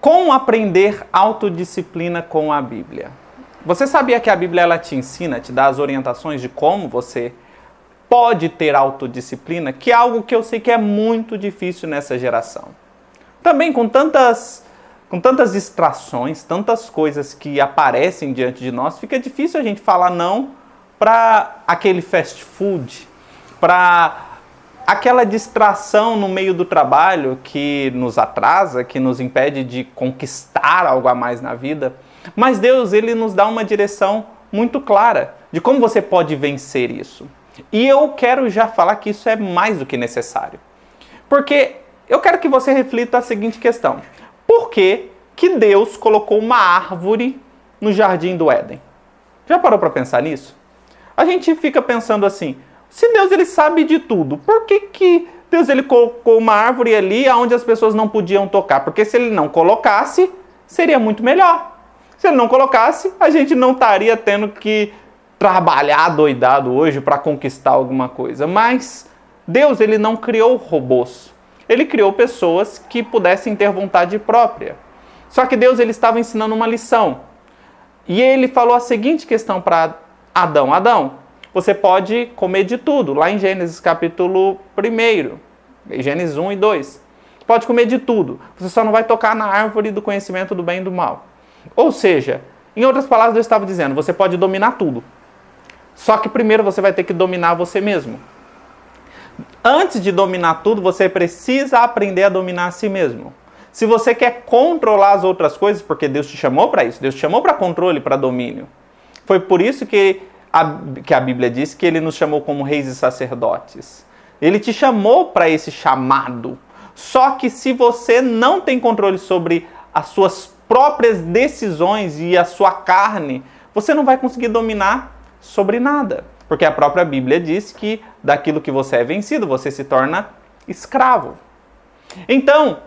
Como aprender autodisciplina com a Bíblia? Você sabia que a Bíblia ela te ensina, te dá as orientações de como você pode ter autodisciplina, que é algo que eu sei que é muito difícil nessa geração. Também com tantas distrações, tantas coisas que aparecem diante de nós, fica difícil a gente falar não para aquele fast food, para aquela distração no meio do trabalho que nos atrasa, que nos impede de conquistar algo a mais na vida. Mas Deus, Ele nos dá uma direção muito clara de como você pode vencer isso. E eu quero já falar que isso é mais do que necessário. Porque eu quero que você reflita a seguinte questão. Por que Deus colocou uma árvore no jardim do Éden? Já parou para pensar nisso? A gente fica pensando assim, se Deus ele sabe de tudo, por que Deus ele colocou uma árvore ali onde as pessoas não podiam tocar? Porque se ele não colocasse, seria muito melhor. Se ele não colocasse, a gente não estaria tendo que trabalhar doidado hoje para conquistar alguma coisa. Mas Deus ele não criou robôs. Ele criou pessoas que pudessem ter vontade própria. Só que Deus ele estava ensinando uma lição. E ele falou a seguinte questão para Adão. Adão, você pode comer de tudo. Lá em Gênesis capítulo 1, Gênesis 1 e 2. Pode comer de tudo. Você só não vai tocar na árvore do conhecimento do bem e do mal. Ou seja, em outras palavras, Deus estava dizendo, você pode dominar tudo. Só que primeiro você vai ter que dominar você mesmo. Antes de dominar tudo, você precisa aprender a dominar a si mesmo. Se você quer controlar as outras coisas, porque Deus te chamou para isso, Deus te chamou para controle, para domínio. Foi por isso que a Bíblia diz que Ele nos chamou como reis e sacerdotes. Ele te chamou para esse chamado. Só que se você não tem controle sobre as suas próprias decisões e a sua carne, você não vai conseguir dominar sobre nada. Porque a própria Bíblia diz que daquilo que você é vencido, você se torna escravo. Então,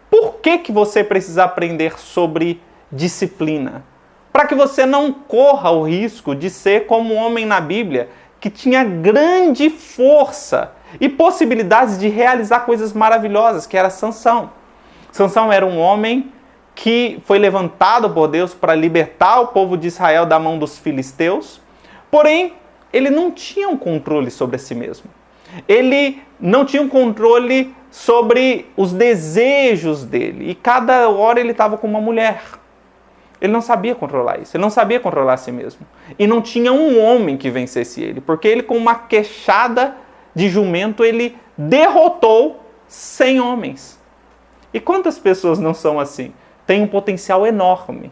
por que você precisa aprender sobre disciplina? Para que você não corra o risco de ser como um homem na Bíblia que tinha grande força e possibilidades de realizar coisas maravilhosas, que era Sansão. Sansão era um homem que foi levantado por Deus para libertar o povo de Israel da mão dos filisteus, porém, ele não tinha um controle sobre si mesmo. Ele não tinha um controle sobre os desejos dele, e cada hora ele estava com uma mulher. Ele não sabia controlar isso, ele não sabia controlar a si mesmo. E não tinha um homem que vencesse ele, porque ele com uma queixada de jumento, ele derrotou 100 homens. E quantas pessoas não são assim? Tem um potencial enorme.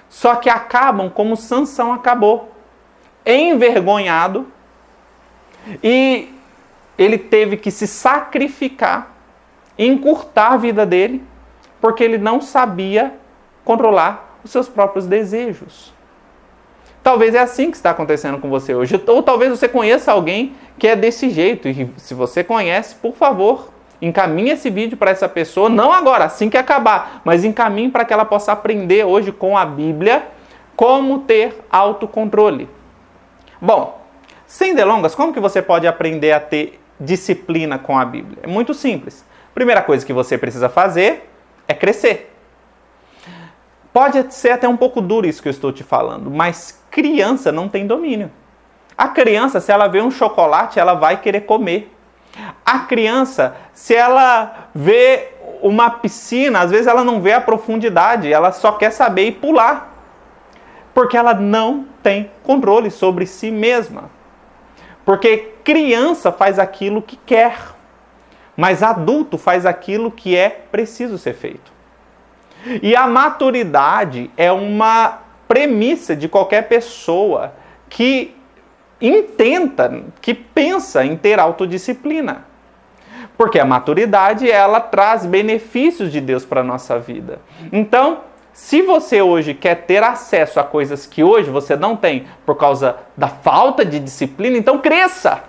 Só que acabam como Sansão acabou. Envergonhado. E ele teve que se sacrificar, encurtar a vida dele, porque ele não sabia controlar os seus próprios desejos. Talvez é assim que está acontecendo com você hoje. Ou talvez você conheça alguém que é desse jeito. E se você conhece, por favor, encaminhe esse vídeo para essa pessoa, não agora, assim que acabar, mas encaminhe para que ela possa aprender hoje com a Bíblia como ter autocontrole. Bom, sem delongas, como que você pode aprender a ter disciplina com a Bíblia? É muito simples. Primeira coisa que você precisa fazer é crescer. Pode ser até um pouco duro isso que eu estou te falando, mas criança não tem domínio. A criança, se ela vê um chocolate, ela vai querer comer. A criança, se ela vê uma piscina, às vezes ela não vê a profundidade, ela só quer saber e pular. Porque ela não tem controle sobre si mesma. Porque criança faz aquilo que quer, mas adulto faz aquilo que é preciso ser feito. E a maturidade é uma premissa de qualquer pessoa que intenta, que pensa em ter autodisciplina. Porque a maturidade, ela traz benefícios de Deus para a nossa vida. Então, se você hoje quer ter acesso a coisas que hoje você não tem por causa da falta de disciplina, então cresça,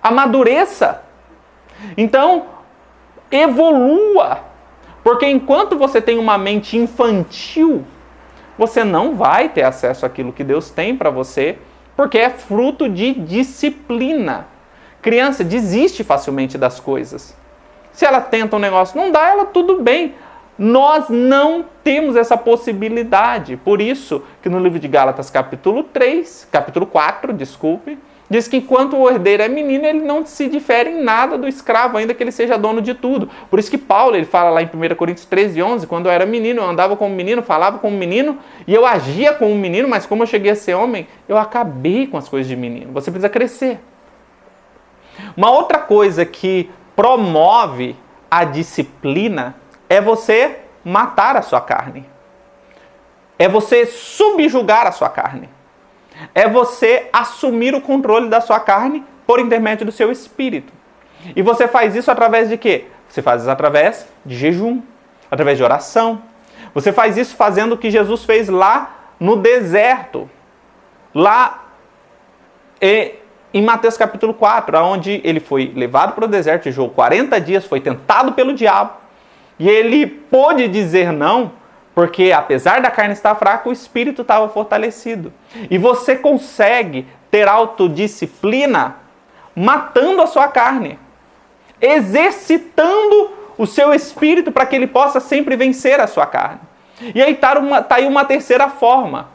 amadureça. Então, evolua. Porque enquanto você tem uma mente infantil, você não vai ter acesso àquilo que Deus tem para você, porque é fruto de disciplina. Criança desiste facilmente das coisas. Se ela tenta um negócio, não dá, ela tudo bem. Nós não temos essa possibilidade. Por isso que no livro de Gálatas, capítulo 4, diz que enquanto o herdeiro é menino, ele não se difere em nada do escravo, ainda que ele seja dono de tudo. Por isso que Paulo, ele fala lá em 1 Coríntios 13:11, quando eu era menino, eu andava como menino, falava como menino, e eu agia como menino, mas como eu cheguei a ser homem, eu acabei com as coisas de menino. Você precisa crescer. Uma outra coisa que promove a disciplina é você matar a sua carne. É você subjugar a sua carne. É você assumir o controle da sua carne por intermédio do seu espírito. E você faz isso através de quê? Você faz isso através de jejum, através de oração. Você faz isso fazendo o que Jesus fez lá no deserto. Lá em Mateus capítulo 4, onde ele foi levado para o deserto, jejuou 40 dias, foi tentado pelo diabo. E ele pôde dizer não, porque apesar da carne estar fraca, o espírito estava fortalecido. E você consegue ter autodisciplina matando a sua carne, exercitando o seu espírito para que ele possa sempre vencer a sua carne. E aí tá aí uma terceira forma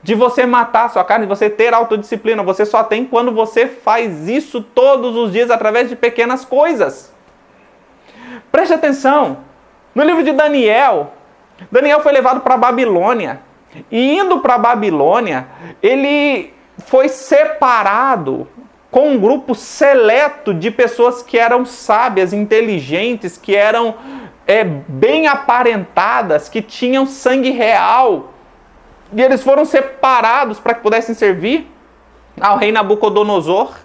de você matar a sua carne, de você ter autodisciplina. Você só tem quando você faz isso todos os dias através de pequenas coisas. Preste atenção. No livro de Daniel foi levado para a Babilônia. E indo para a Babilônia, ele foi separado com um grupo seleto de pessoas que eram sábias, inteligentes, que eram bem aparentadas, que tinham sangue real. E eles foram separados para que pudessem servir ao rei Nabucodonosor.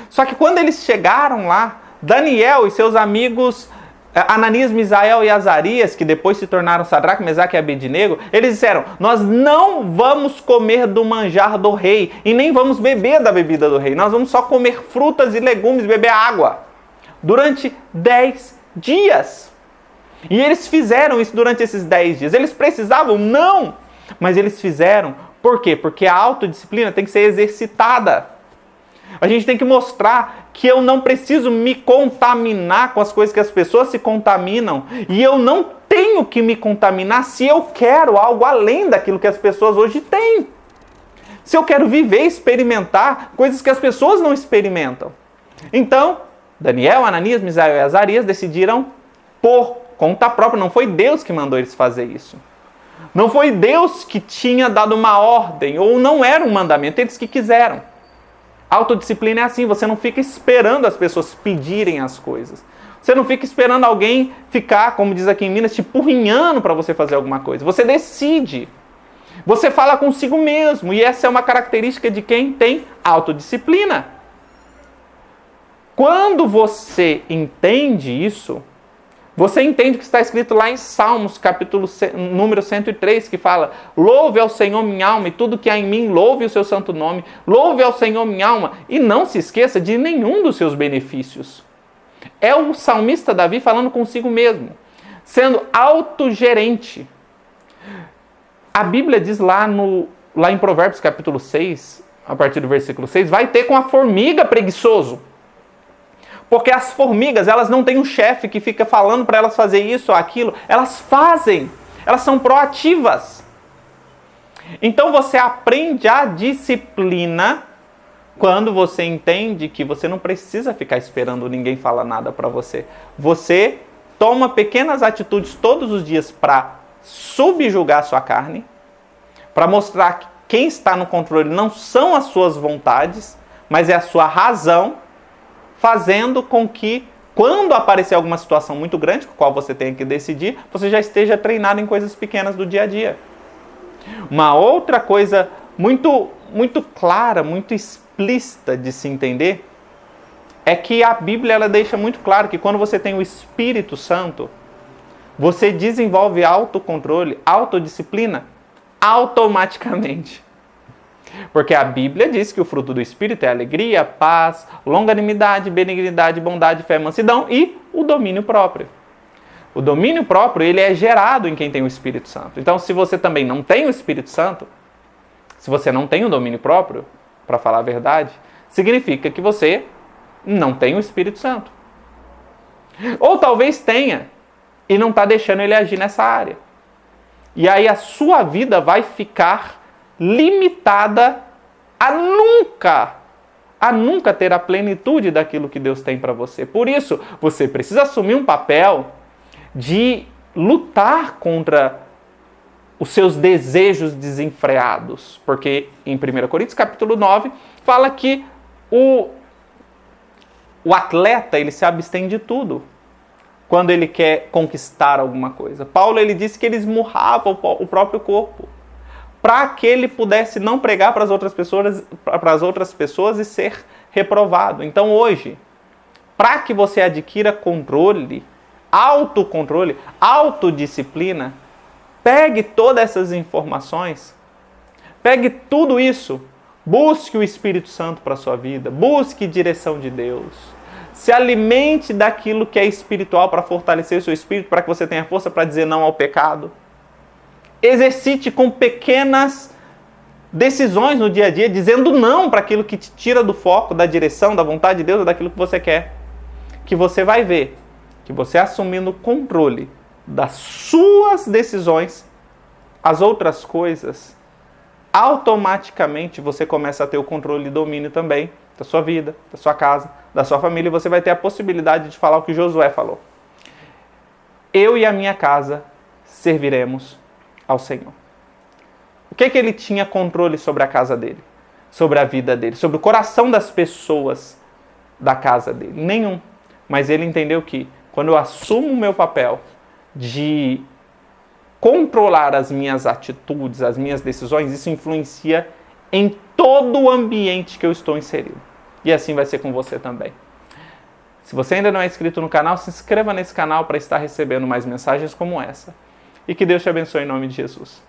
Só que quando eles chegaram lá, Daniel e seus amigos Ananias, Misael e Azarias, que depois se tornaram Sadraque, Mesaque e Abednego, eles disseram: nós não vamos comer do manjar do rei e nem vamos beber da bebida do rei. Nós vamos só comer frutas e legumes, beber água durante 10 dias. E eles fizeram isso durante esses 10 dias. Eles precisavam? Não! Mas eles fizeram. Por quê? Porque a autodisciplina tem que ser exercitada. A gente tem que mostrar que eu não preciso me contaminar com as coisas que as pessoas se contaminam. E eu não tenho que me contaminar se eu quero algo além daquilo que as pessoas hoje têm. Se eu quero viver e experimentar coisas que as pessoas não experimentam. Então, Daniel, Ananias, Misael e Azarias decidiram por conta própria. Não foi Deus que mandou eles fazer isso. Não foi Deus que tinha dado uma ordem, ou não era um mandamento, eles que quiseram. Autodisciplina é assim, você não fica esperando as pessoas pedirem as coisas. Você não fica esperando alguém ficar, como diz aqui em Minas, te empurrinhando para você fazer alguma coisa. Você decide. Você fala consigo mesmo. E essa é uma característica de quem tem autodisciplina. Quando você entende isso, você entende o que está escrito lá em Salmos, número 103, que fala: louve ao Senhor minha alma e tudo que há em mim, louve o seu santo nome. Louve ao Senhor minha alma e não se esqueça de nenhum dos seus benefícios. É o salmista Davi falando consigo mesmo, sendo autogerente. A Bíblia diz lá em Provérbios capítulo 6, a partir do versículo 6, vai ter com a formiga preguiçoso. Porque as formigas, elas não têm um chefe que fica falando para elas fazer isso ou aquilo. Elas fazem. Elas são proativas. Então você aprende a disciplina quando você entende que você não precisa ficar esperando ninguém falar nada para você. Você toma pequenas atitudes todos os dias para subjugar a sua carne, para mostrar que quem está no controle não são as suas vontades, mas é a sua razão, fazendo com que, quando aparecer alguma situação muito grande, com a qual você tenha que decidir, você já esteja treinado em coisas pequenas do dia a dia. Uma outra coisa muito, muito clara, muito explícita de se entender, é que a Bíblia ela deixa muito claro que quando você tem o Espírito Santo, você desenvolve autocontrole, autodisciplina, automaticamente. Porque a Bíblia diz que o fruto do Espírito é alegria, paz, longanimidade, benignidade, bondade, fé, mansidão e o domínio próprio. O domínio próprio ele é gerado em quem tem o Espírito Santo. Então, se você também não tem o Espírito Santo, se você não tem o domínio próprio, para falar a verdade, significa que você não tem o Espírito Santo. Ou talvez tenha, e não está deixando ele agir nessa área. E aí a sua vida vai ficar limitada a nunca ter a plenitude daquilo que Deus tem para você. Por isso, você precisa assumir um papel de lutar contra os seus desejos desenfreados. Porque em 1 Coríntios capítulo 9 fala que o atleta ele se abstém de tudo quando ele quer conquistar alguma coisa. Paulo ele disse que ele esmurrava o próprio corpo para que ele pudesse não pregar para as outras pessoas e ser reprovado. Então hoje, para que você adquira controle, autocontrole, autodisciplina, pegue todas essas informações, pegue tudo isso, busque o Espírito Santo para a sua vida, busque direção de Deus, se alimente daquilo que é espiritual para fortalecer o seu espírito, para que você tenha força para dizer não ao pecado. Exercite com pequenas decisões no dia a dia, dizendo não para aquilo que te tira do foco, da direção, da vontade de Deus, ou daquilo que você quer. Que você vai ver que você assumindo o controle das suas decisões, as outras coisas, automaticamente você começa a ter o controle e domínio também da sua vida, da sua casa, da sua família, e você vai ter a possibilidade de falar o que Josué falou. Eu e a minha casa serviremos ao Senhor. O que ele tinha controle sobre a casa dele? Sobre a vida dele? Sobre o coração das pessoas da casa dele? Nenhum. Mas ele entendeu que quando eu assumo o meu papel de controlar as minhas atitudes, as minhas decisões, isso influencia em todo o ambiente que eu estou inserido. E assim vai ser com você também. Se você ainda não é inscrito no canal, se inscreva nesse canal para estar recebendo mais mensagens como essa. E que Deus te abençoe em nome de Jesus.